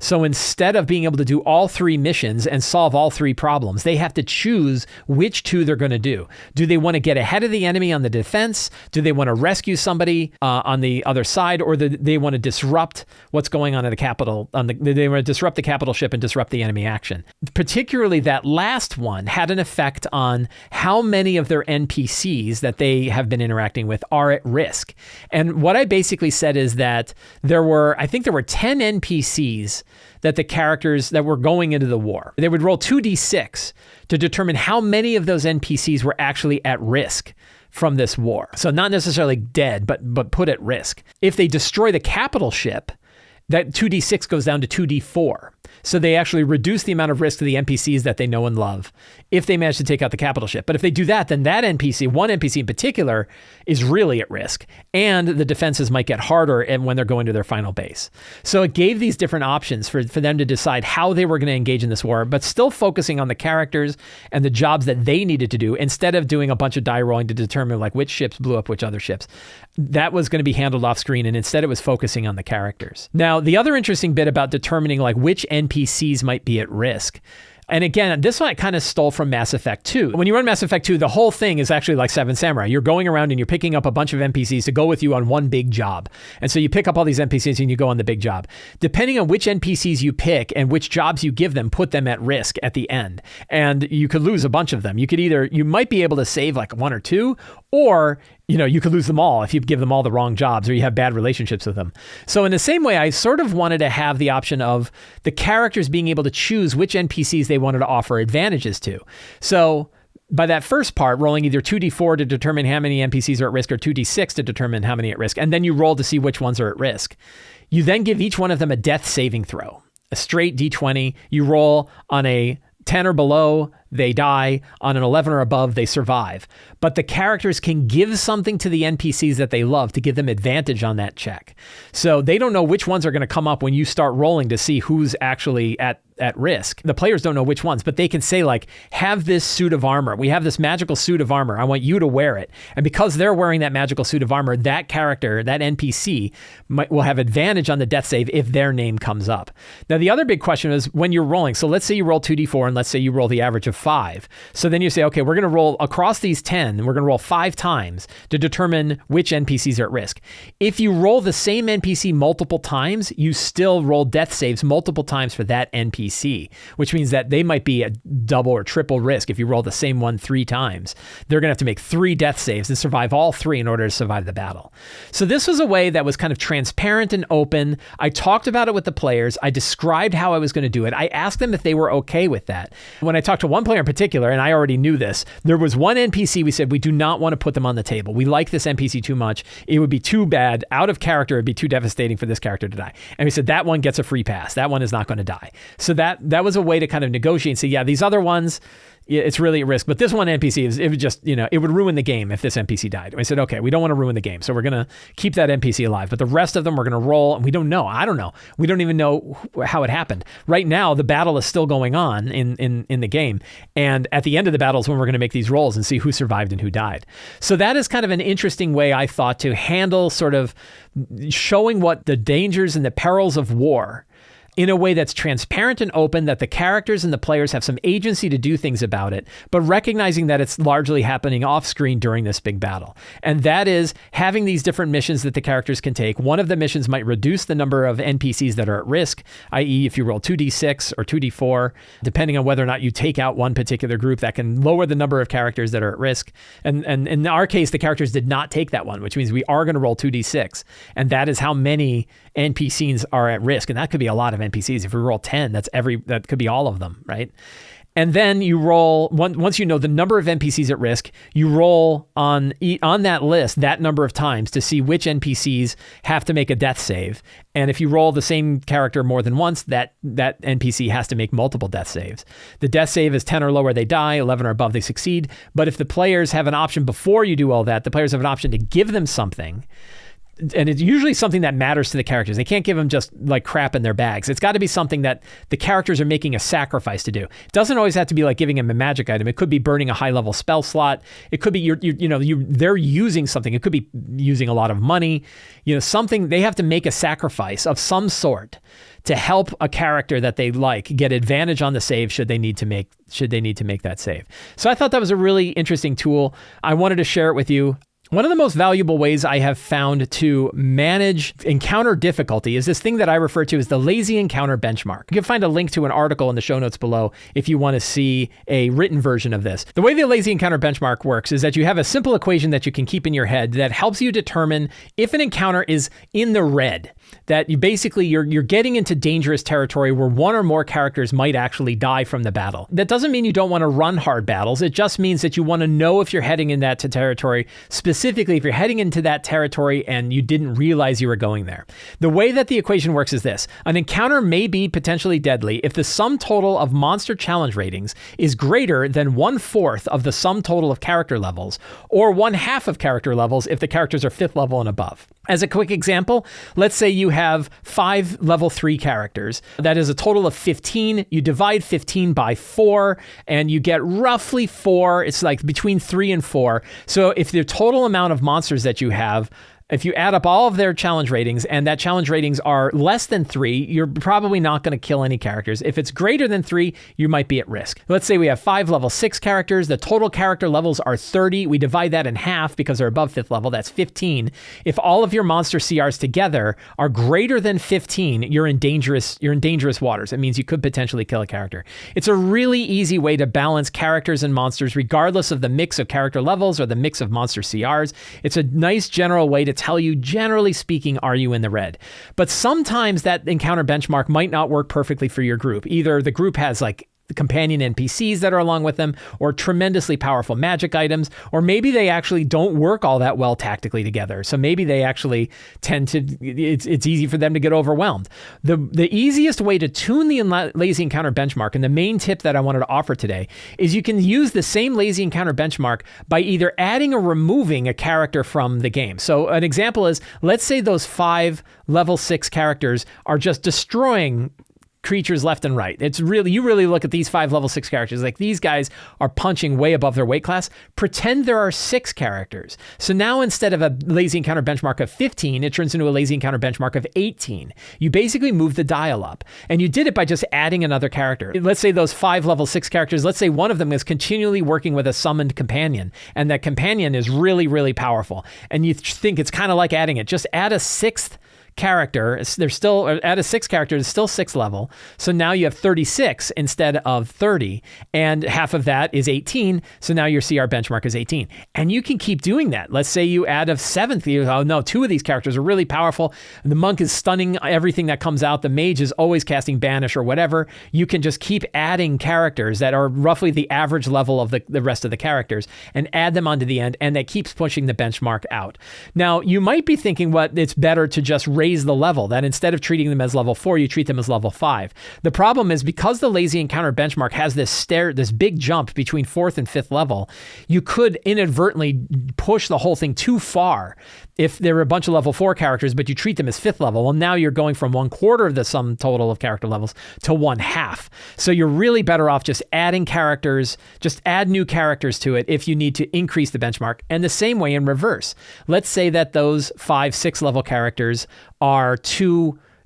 Speaker 1: So instead of being able to do all 3 missions and solve all 3 problems, they have to choose which 2 they're going to do. Do they want to get ahead of the enemy on the defense? Do they want to rescue somebody on the other side? Or do they want to disrupt what's going on in the capital? They want to disrupt the capital ship and disrupt the enemy action. Particularly that last one had an effect on how many of their NPCs that they have been interacting with are at risk. And what I basically said is that there were 10 NPCs that the characters that were going into the war. They would roll 2d6 to determine how many of those NPCs were actually at risk from this war. So not necessarily dead, but put at risk. If they destroy the capital ship, that 2d6 goes down to 2d4. So they actually reduce the amount of risk to the NPCs that they know and love if they manage to take out the capital ship. But if they do that, then that NPC, one NPC in particular, is really at risk. And the defenses might get harder when they're going to their final base. So it gave these different options for them to decide how they were going to engage in this war, but still focusing on the characters and the jobs that they needed to do instead of doing a bunch of die rolling to determine like which ships blew up which other ships. That was going to be handled off screen, and instead it was focusing on the characters. Now, the other interesting bit about determining like which NPCs might be at risk, and again, this one I kind of stole from Mass Effect 2. When you run Mass Effect 2, the whole thing is actually like Seven Samurai. You're going around and you're picking up a bunch of NPCs to go with you on one big job. And so you pick up all these NPCs and you go on the big job. Depending on which NPCs you pick and which jobs you give them, put them at risk at the end. And you could lose a bunch of them. You might be able to save like one or two, or you could lose them all if you give them all the wrong jobs or you have bad relationships with them. So in the same way, I sort of wanted to have the option of the characters being able to choose which NPCs they wanted to offer advantages to. So by that first part, rolling either 2d4 to determine how many NPCs are at risk or 2d6 to determine how many are at risk, and then you roll to see which ones are at risk. You then give each one of them a death saving throw, a straight d20. You roll on a 10 or below, they die. On an 11 or above, they survive. But the characters can give something to the NPCs that they love to give them advantage on that check. So they don't know which ones are going to come up when you start rolling to see who's actually at risk. The players don't know which ones, but they can say like, have this suit of armor. We have this magical suit of armor. I want you to wear it. And because they're wearing that magical suit of armor, that character, that NPC will have advantage on the death save if their name comes up. Now, the other big question is when you're rolling. So let's say you roll 2d4 and let's say you roll the average of 5. So then you say, okay, we're going to roll across these 10 and we're going to roll 5 times to determine which NPCs are at risk. If you roll the same NPC multiple times, you still roll death saves multiple times for that NPC, which means that they might be at double or triple risk. If you roll the same one 3 times, they're going to have to make 3 death saves and survive all 3 in order to survive the battle. So this was a way that was kind of transparent and open. I talked about it with the players. I described how I was going to do it. I asked them if they were okay with that. When I talked to one player in particular, and I already knew this, there was one NPC we said, we do not want to put them on the table. We like this NPC too much. It would be too bad, out of character, it'd be too devastating for this character to die. And we said, that one gets a free pass. That one is not going to die. So that was a way to kind of negotiate and say, yeah, these other ones, it's really a risk. But this one NPC, it would just, it would ruin the game if this NPC died. We said, okay, we don't want to ruin the game. So we're going to keep that NPC alive. But the rest of them, we're going to roll. And we don't know. I don't know. We don't even know how it happened. Right now, the battle is still going on in the game. And at the end of the battle is when we're going to make these rolls and see who survived and who died. So that is kind of an interesting way, I thought, to handle sort of showing what the dangers and the perils of war in a way that's transparent and open, that the characters and the players have some agency to do things about it, but recognizing that it's largely happening off screen during this big battle. And that is having these different missions that the characters can take. One of the missions might reduce the number of NPCs that are at risk, i.e. if you roll 2d6 or 2d4, depending on whether or not you take out one particular group, that can lower the number of characters that are at risk. And in our case, the characters did not take that one, which means we are going to roll 2d6. And that is how many NPCs are at risk. And that could be a lot of NPCs. If we roll 10, that could be all of them, right? And then you roll, once you know the number of NPCs at risk, you roll on that list that number of times to see which NPCs have to make a death save. And if you roll the same character more than once, that NPC has to make multiple death saves. The death save is 10 or lower, they die, 11 or above, they succeed. But if the players have an option before you do all that, the players have an option to give them something. And it's usually something that matters to the characters. They can't give them just like crap in their bags. It's got to be something that the characters are making a sacrifice to do. It doesn't always have to be like giving them a magic item. It could be burning a high-level spell slot. It could be they're using something. It could be using a lot of money. Something they have to make a sacrifice of some sort to help a character that they like get advantage on the save should they need to make that save. So I thought that was a really interesting tool. I wanted to share it with you. One of the most valuable ways I have found to manage encounter difficulty is this thing that I refer to as the lazy encounter benchmark. You can find a link to an article in the show notes below if you want to see a written version of this. The way the lazy encounter benchmark works is that you have a simple equation that you can keep in your head that helps you determine if an encounter is in the red, that you're getting into dangerous territory where one or more characters might actually die from the battle. That doesn't mean you don't want to run hard battles. It just means that you want to know if you're heading in that territory specifically specifically if you're heading into that territory and you didn't realize you were going there. The way that the equation works is this. An encounter may be potentially deadly if the sum total of monster challenge ratings is greater than 1/4 of the sum total of character levels, or 1/2 of character levels if the characters are 5th level and above. As a quick example, let's say you have 5 level 3 characters. That is a total of 15. You divide 15 by 4 and you get roughly 4. It's like between 3 and 4. So if the total amount of monsters that you have, if you add up all of their challenge ratings and that challenge ratings are less than 3, you're probably not going to kill any characters. If it's greater than 3, you might be at risk. Let's say we have 5 level 6 characters. The total character levels are 30. We divide that in half because they're above 5th level. That's 15. If all of your monster CRs together are greater than 15, you're in dangerous waters. It means you could potentially kill a character. It's a really easy way to balance characters and monsters regardless of the mix of character levels or the mix of monster CRs. It's a nice general way to tell you, generally speaking, are you in the red? But sometimes that encounter benchmark might not work perfectly for your group. Either the group has like companion NPCs that are along with them, or tremendously powerful magic items, or maybe they actually don't work all that well tactically together. So maybe they actually tend to, it's easy for them to get overwhelmed. The easiest way to tune the lazy encounter benchmark, and the main tip that I wanted to offer today, is you can use the same lazy encounter benchmark by either adding or removing a character from the game. So an example is, let's say those 5 level 6 characters are just destroying creatures left and right. It's really, you really look at these 5 level 6 characters, like these guys are punching way above their weight class. Pretend there are 6 characters. So now instead of a lazy encounter benchmark of 15, it turns into a lazy encounter benchmark of 18. You basically move the dial up, and you did it by just adding another character. Let's say those 5 level 6 characters, let's say one of them is continually working with a summoned companion, and that companion is really, really powerful. And you think it's kind of like adding it. Just add a 6th character. They're still at a 6 character, it's still 6th level. So now you have 36 instead of 30, and half of that is 18. So now your CR benchmark is 18, and you can keep doing that. Let's say you add a 7th. Oh no, 2 of these characters are really powerful. The monk is stunning everything that comes out. The mage is always casting banish or whatever. You can just keep adding characters that are roughly the average level of the rest of the characters and add them onto the end, and that keeps pushing the benchmark out. Now you might be thinking, what, it's better to just raise the level, that instead of treating them as level 4, you treat them as level 5. The problem is, because the lazy encounter benchmark has this big jump between 4th and 5th level, you could inadvertently push the whole thing too far. If there were a bunch of level 4 characters, but you treat them as 5th level, well, now you're going from 1/4 of the sum total of character levels to 1/2. So you're really better off just adding characters, just add new characters to it if you need to increase the benchmark. And the same way in reverse. Let's say that those 5, 6 level characters are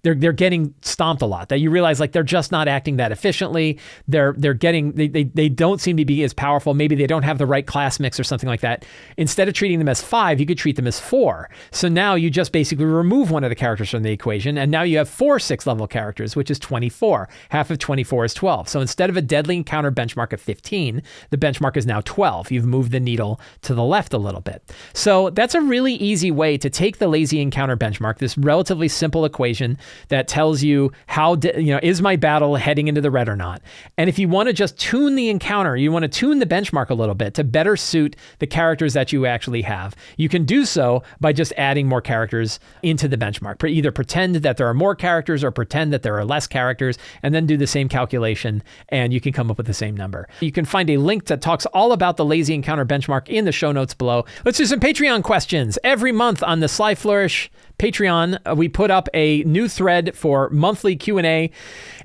Speaker 1: they're getting stomped a lot, that you realize like they're just not acting that efficiently. They don't seem to be as powerful. Maybe they don't have the right class mix or something like that. Instead of treating them as 5, you could treat them as 4. So now you just basically remove one of the characters from the equation, and now you have 4 6th level characters, which is 24. Half of 24 is 12. So instead of a deadly encounter benchmark of 15, the benchmark is now 12. You've moved the needle to the left a little bit. So that's a really easy way to take the lazy encounter benchmark, this relatively simple equation that tells you how, is my battle heading into the red or not? And if you want to just tune the encounter, you want to tune the benchmark a little bit to better suit the characters that you actually have, you can do so by just adding more characters into the benchmark. Either pretend that there are more characters or pretend that there are less characters, and then do the same calculation, and you can come up with the same number. You can find a link that talks all about the lazy encounter benchmark in the show notes below. Let's do some Patreon questions. Every month on the Sly Flourish Patreon, we put up a new thread for monthly Q&A.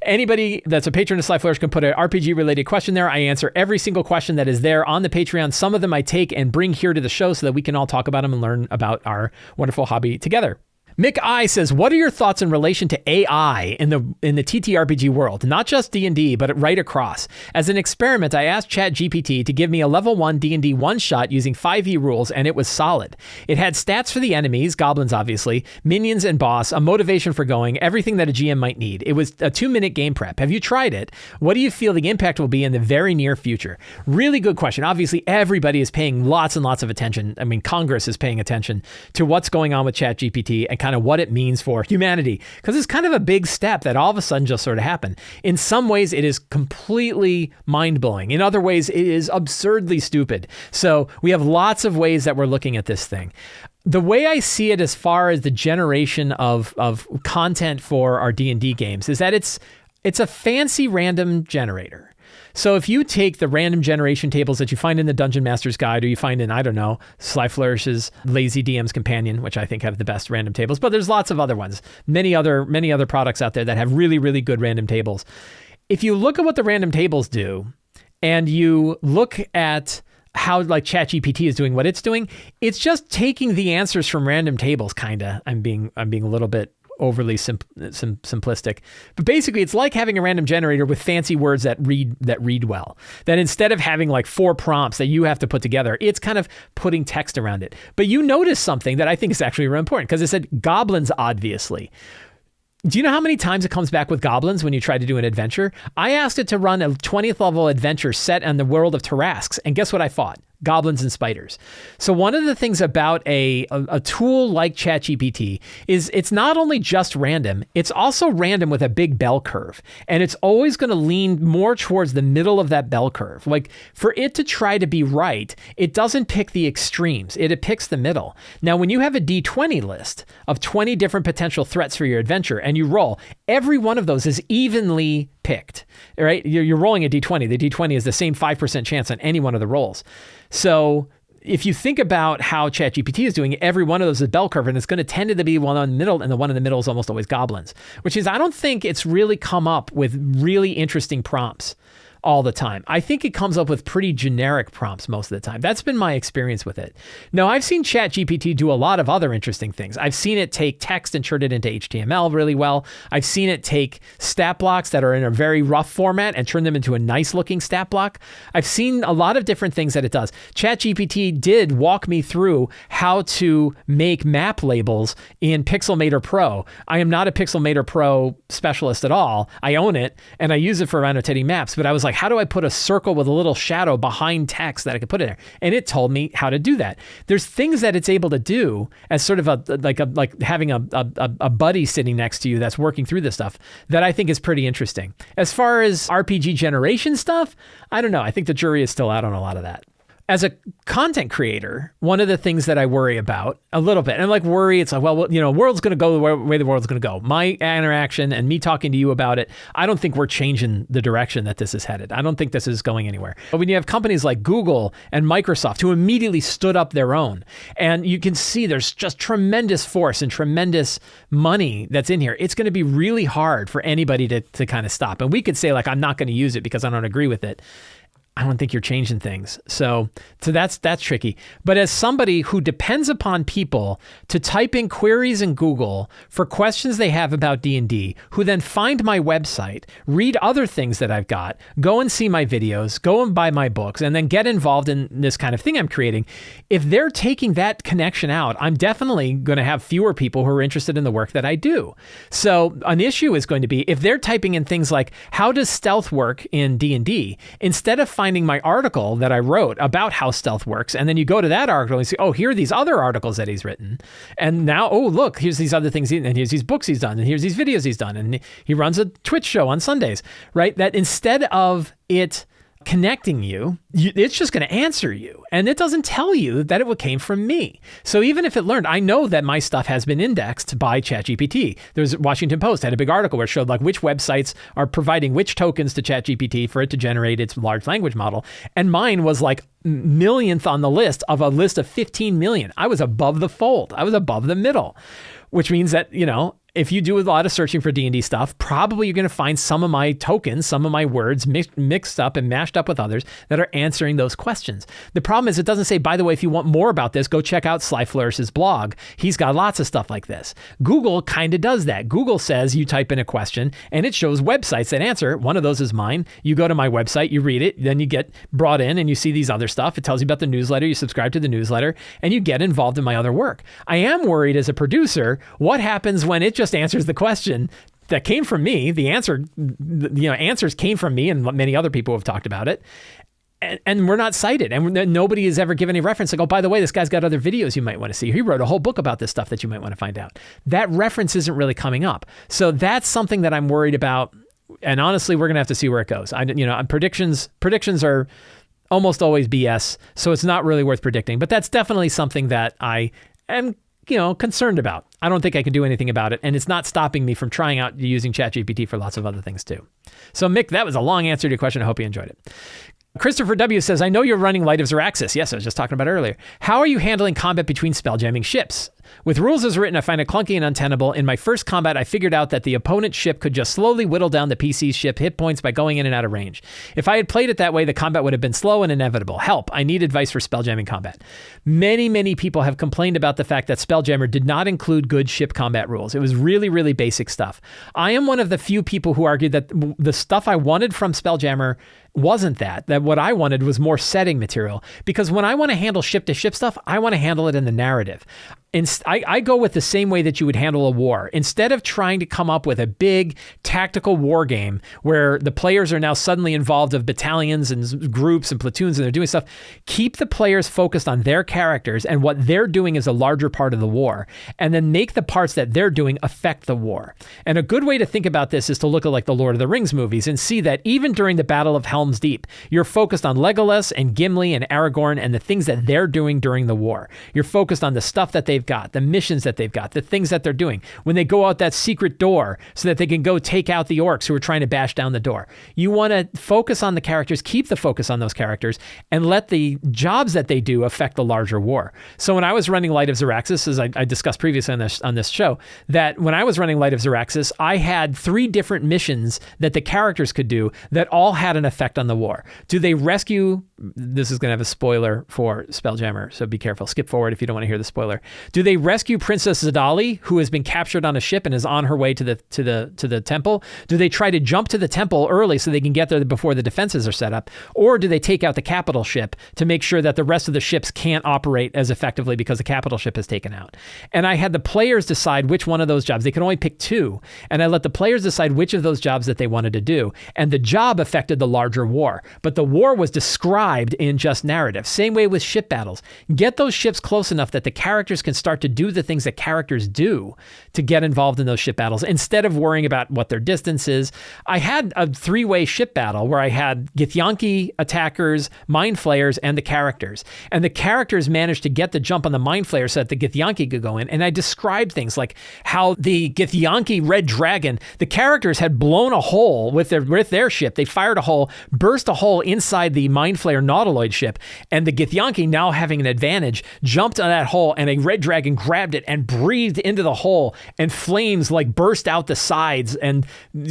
Speaker 1: Anybody that's a patron of Sly Flourish can put an RPG-related question there. I answer every single question that is there on the Patreon. Some of them I take and bring here to the show so that we can all talk about them and learn about our wonderful hobby together. Mick I says, what are your thoughts in relation to AI in the TTRPG world? Not just D&D, but right across. As an experiment, I asked ChatGPT to give me a level 1 D&D one-shot using 5e rules, and it was solid. It had stats for the enemies, goblins obviously, minions and boss, a motivation for going, everything that a GM might need. It was a 2-minute game prep. Have you tried it? What do you feel the impact will be in the very near future? Really good question. Obviously, everybody is paying lots and lots of attention. I mean, Congress is paying attention to what's going on with ChatGPT and kind kind of what it means for humanity, because it's kind of a big step that all of a sudden just sort of happened. In some ways, it is completely mind-blowing. In other ways, it is absurdly stupid. So we have lots of ways that we're looking at this thing. The way I see it as far as the generation of content for our D&D games is that it's a fancy random generator. So if you take the random generation tables that you find in the Dungeon Master's Guide, or you find in, I don't know, Sly Flourish's Lazy DM's Companion, which I think have the best random tables, but there's lots of other ones. Many other products out there that have really, really good random tables. If you look at what the random tables do, and you look at how like ChatGPT is doing what it's doing, it's just taking the answers from random tables, kinda. I'm being a little bit overly simplistic, but basically it's like having a random generator with fancy words that read well. That instead of having like 4 prompts that you have to put together, it's kind of putting text around it. But you notice something that I think is actually really important, because it said goblins, obviously. Do you know how many times it comes back with goblins when you try to do an adventure? I asked it to run a 20th level adventure set in the world of Tarrasques, and guess what I fought? Goblins and spiders. So one of the things about a tool like ChatGPT is it's not only just random, it's also random with a big bell curve. And it's always going to lean more towards the middle of that bell curve. Like for it to try to be right, it doesn't pick the extremes. It picks the middle. Now, when you have a D20 list of 20 different potential threats for your adventure and you roll, every one of those is evenly picked, right? You're rolling a D20. The D20 is the same 5% chance on any one of the rolls. So if you think about how ChatGPT is doing, every one of those is a bell curve, and it's going to tend to be one in the middle, and the one in the middle is almost always goblins, which is, I don't think it's really come up with really interesting prompts all the time. I think it comes up with pretty generic prompts most of the time. That's been my experience with it. Now, I've seen ChatGPT do a lot of other interesting things. I've seen it take text and turn it into HTML really well. I've seen it take stat blocks that are in a very rough format and turn them into a nice looking stat block. I've seen a lot of different things that it does. ChatGPT did walk me through how to make map labels in Pixelmator Pro. I am not a Pixelmator Pro specialist at all. I own it and I use it for annotating maps, but I was like, how do I put a circle with a little shadow behind text that I could put in there? And it told me how to do that. There's things that it's able to do as sort of like having a buddy sitting next to you that's working through this stuff that I think is pretty interesting. As far as RPG generation stuff, I don't know. I think the jury is still out on a lot of that. As a content creator, one of the things that I worry about a little bit, and like worry, it's like, well, you know, world's going to go the way the world's going to go. My interaction and me talking to you about it, I don't think we're changing the direction that this is headed. I don't think this is going anywhere. But when you have companies like Google and Microsoft who immediately stood up their own, and you can see there's just tremendous force and tremendous money that's in here, it's going to be really hard for anybody to kind of stop. And we could say like, I'm not going to use it because I don't agree with it. I don't think you're changing things. So that's tricky. But as somebody who depends upon people to type in queries in Google for questions they have about D&D, who then find my website, read other things that I've got, go and see my videos, go and buy my books, and then get involved in this kind of thing I'm creating, if they're taking that connection out, I'm definitely going to have fewer people who are interested in the work that I do. So an issue is going to be if they're typing in things like, how does stealth work in D&D? Instead of finding my article that I wrote about how stealth works, and then you go to that article and see, oh, here are these other articles that he's written, and now, oh, look, here's these other things, and here's these books he's done, and here's these videos he's done, and he runs a Twitch show on Sundays, right? That instead of it connecting you, it's just going to answer you. And it doesn't tell you that it came from me. So even if it learned, I know that my stuff has been indexed by ChatGPT. There's Washington Post had a big article where it showed like which websites are providing which tokens to ChatGPT for it to generate its large language model. And mine was like millionth on the list of a list of 15 million. I was above the fold. I was above the middle, which means that, you know, if you do a lot of searching for D&D stuff, probably you're going to find some of my tokens, some of my words mixed up and mashed up with others that are answering those questions. The problem is it doesn't say, by the way, if you want more about this, go check out Sly Flourish's blog. He's got lots of stuff like this. Google kind of does that. Google says you type in a question and it shows websites that answer. One of those is mine. You go to my website, you read it, then you get brought in and you see these other stuff. It tells you about the newsletter. You subscribe to the newsletter and you get involved in my other work. I am worried as a producer, what happens when it just answers the question that came from me? The answer, answers came from me and many other people have talked about it. and we're not cited, and nobody has ever given any reference. Like, oh, by the way, this guy's got other videos you might want to see. He wrote a whole book about this stuff that you might want to find out. That reference isn't really coming up. So that's something that I'm worried about. And honestly, we're going to have to see where it goes. Predictions are almost always BS, so it's not really worth predicting. But that's definitely something that I am, concerned about. I don't think I can do anything about it, and it's not stopping me from trying out using ChatGPT for lots of other things too. So Mick, that was a long answer to your question. I hope you enjoyed it. Christopher W. says, I know you're running Light of Xaryxis. Yes, I was just talking about it earlier. How are you handling combat between spelljamming ships? With rules as written, I find it clunky and untenable. In my first combat, I figured out that the opponent's ship could just slowly whittle down the PC's ship hit points by going in and out of range. If I had played it that way, the combat would have been slow and inevitable. Help, I need advice for spelljamming combat. Many people have complained about the fact that Spelljammer did not include good ship combat rules. It was really, really basic stuff. I am one of the few people who argued that the stuff I wanted from Spelljammer wasn't that what I wanted was more setting material, because when I want to handle ship-to-ship stuff, I want to handle it in the narrative. I go with the same way that you would handle a war. Instead of trying to come up with a big tactical war game where the players are now suddenly involved of battalions and groups and platoons and they're doing stuff, keep the players focused on their characters and what they're doing is a larger part of the war, and then make the parts that they're doing affect the war. And a good way to think about this is to look at like the Lord of the Rings movies and see that even during the Battle of Helm's Deep, you're focused on Legolas and Gimli and Aragorn and the things that they're doing during the war. You're focused on the stuff that they've got, the missions that they've got, the things that they're doing. When they go out that secret door so that they can go take out the orcs who are trying to bash down the door. You want to focus on the characters, keep the focus on those characters, and let the jobs that they do affect the larger war. So when I was running Light of Xaryxis, as I discussed previously on this show, that when I was running Light of Xaryxis, I had 3 different missions that the characters could do that all had an effect on the war. Do they rescue? This is going to have a spoiler for Spelljammer, so be careful. Skip forward if you don't want to hear the spoiler. Do they rescue Princess Zadali, who has been captured on a ship and is on her way to the temple? Do they try to jump to the temple early so they can get there before the defenses are set up? Or do they take out the capital ship to make sure that the rest of the ships can't operate as effectively because the capital ship is taken out? And I had the players decide which one of those jobs. They could only pick 2. And I let the players decide which of those jobs that they wanted to do. And the job affected the larger war. But the war was described in just narrative. Same way with ship battles. Get those ships close enough that the characters can start to do the things that characters do to get involved in those ship battles instead of worrying about what their distance is. I had a 3-way ship battle where I had Githyanki attackers, mind flayers, and the characters. And the characters managed to get the jump on the mind flayer so that the Githyanki could go in. And I described things like how the Githyanki Red Dragon, the characters had blown a hole with their ship. They fired a hole, burst a hole inside the mind flayer Nautiloid ship, and the Githyanki, now having an advantage, jumped on that hole, and a Red Dragon grabbed it and breathed into the hole, and flames like burst out the sides and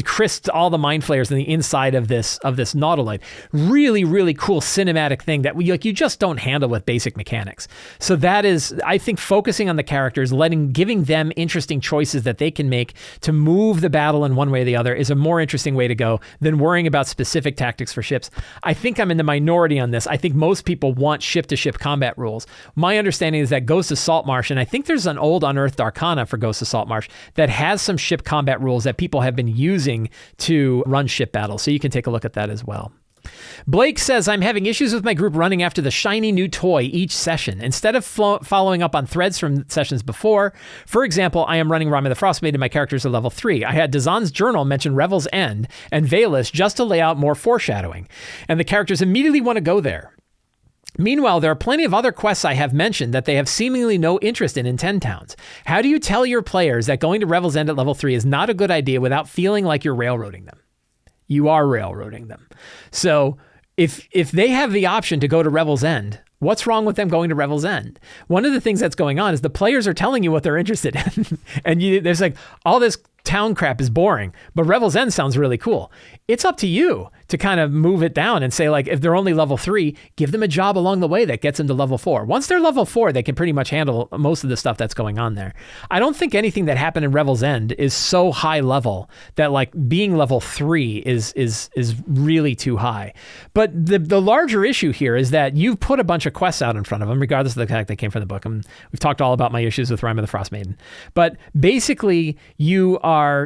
Speaker 1: crisped all the mind flayers in the inside of this Nautiloid. Really, really cool cinematic thing that you just don't handle with basic mechanics. So that is, I think, focusing on the characters, giving them interesting choices that they can make to move the battle in one way or the other is a more interesting way to go than worrying about specific tactics for ships. I think I'm in the minority on this. I think most people want ship-to-ship combat rules. My understanding is that Ghost of Saltmarsh, and I think there's an old Unearthed Arcana for Ghost of Saltmarsh that has some ship combat rules that people have been using to run ship battles. So you can take a look at that as well. Blake says, I'm having issues with my group running after the shiny new toy each session. Instead of following up on threads from sessions before, for example, I am running Rime of the Frostmaiden and my characters are level 3. I had Dazan's Journal mention Revel's End and Valus just to lay out more foreshadowing, and the characters immediately want to go there. Meanwhile, there are plenty of other quests I have mentioned that they have seemingly no interest in 10 towns. How do you tell your players that going to Revel's End at level 3 is not a good idea without feeling like you're railroading them? You are railroading them. So if they have the option to go to Revel's End, what's wrong with them going to Revel's End? One of the things that's going on is the players are telling you what they're interested in. And there's like, all this town crap is boring, but Revel's End sounds really cool. It's up to you to kind of move it down and say, like, if they're only level 3, give them a job along the way that gets them to level 4. Once they're level 4, they can pretty much handle most of the stuff that's going on there. I don't think anything that happened in Revel's End is so high level that like being level 3 is really too high. But the larger issue here is that you've put a bunch of quests out in front of them, regardless of the fact they came from the book. And we've talked all about my issues with Rime of the Frostmaiden. But basically, you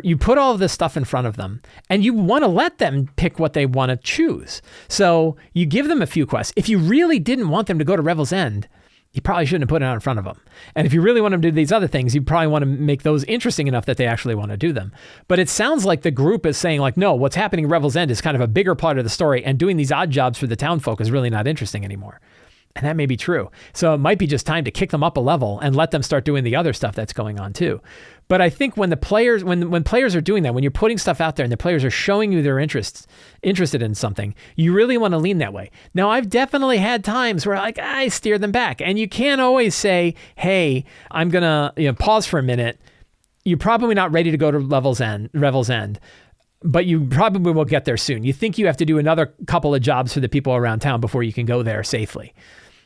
Speaker 1: you put all of this stuff in front of them, and you want to let them pick what they want to choose. So you give them a few quests. If you really didn't want them to go to Revel's End, you probably shouldn't have put it out in front of them. And if you really want them to do these other things, you probably want to make those interesting enough that they actually want to do them. But it sounds like the group is saying like, no, what's happening in Revel's End is kind of a bigger part of the story, and doing these odd jobs for the town folk is really not interesting anymore. And that may be true. So it might be just time to kick them up a level and let them start doing the other stuff that's going on too. But I think when the players, when players are doing that, when you're putting stuff out there and the players are showing you they're interested in something, you really want to lean that way. Now, I've definitely had times where like I steer them back, and you can't always say, hey, I'm going to pause for a minute. You're probably not ready to go to Revel's End. But you probably will get there soon. You think you have to do another couple of jobs for the people around town before you can go there safely.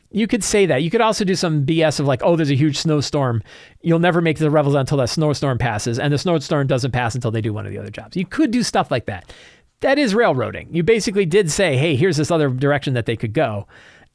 Speaker 1: You could say that. You could also do some BS of like, oh, there's a huge snowstorm. You'll never make the Revel's End until that snowstorm passes, and the snowstorm doesn't pass until they do one of the other jobs. You could do stuff like that. That is railroading. You basically did say, hey, here's this other direction that they could go,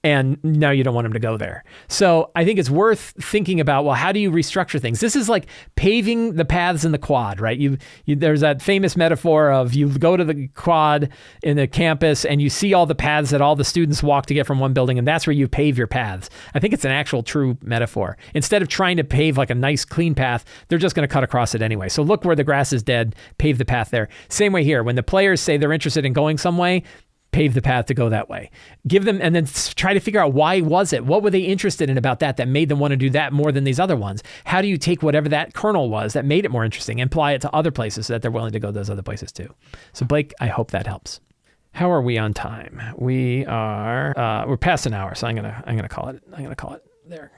Speaker 1: and now you don't want them to go there. So I think it's worth thinking about, well, how do you restructure things? This is like paving the paths in the quad, right? There's that famous metaphor of you go to the quad in the campus and you see all the paths that all the students walk to get from one building, and that's where you pave your paths. I think it's an actual true metaphor. Instead of trying to pave like a nice clean path, they're just going to cut across it anyway. So look where the grass is dead, pave the path there. Same way here. When the players say they're interested in going some way, pave the path to go that way. Give them, and then try to figure out why was it? What were they interested in about that made them want to do that more than these other ones? How do you take whatever that kernel was that made it more interesting and apply it to other places so that they're willing to go those other places too? So Blake, I hope that helps. How are we on time? We're past an hour, so I'm gonna call it there.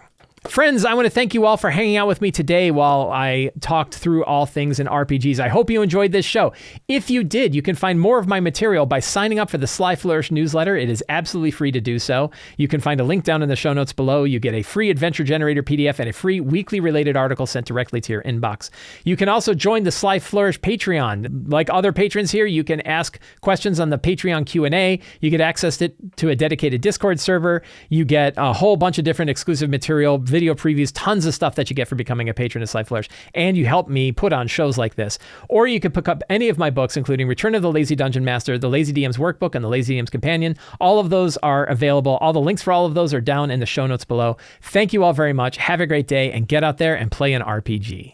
Speaker 1: Friends, I want to thank you all for hanging out with me today while I talked through all things in RPGs. I hope you enjoyed this show. If you did, you can find more of my material by signing up for the Sly Flourish newsletter. It is absolutely free to do so. You can find a link down in the show notes below. You get a free Adventure Generator PDF and a free weekly related article sent directly to your inbox. You can also join the Sly Flourish Patreon. Like other patrons here, you can ask questions on the Patreon Q&A. You get access to a dedicated Discord server. You get a whole bunch of different exclusive material, video previews, tons of stuff that you get for becoming a patron of Sly Flourish, and you help me put on shows like this. Or you can pick up any of my books, including Return of the Lazy Dungeon Master, the Lazy DM's Workbook, and the Lazy DM's Companion. All of those are available. All the links for all of those are down in the show notes below. Thank you all very much. Have a great day, and get out there and play an RPG.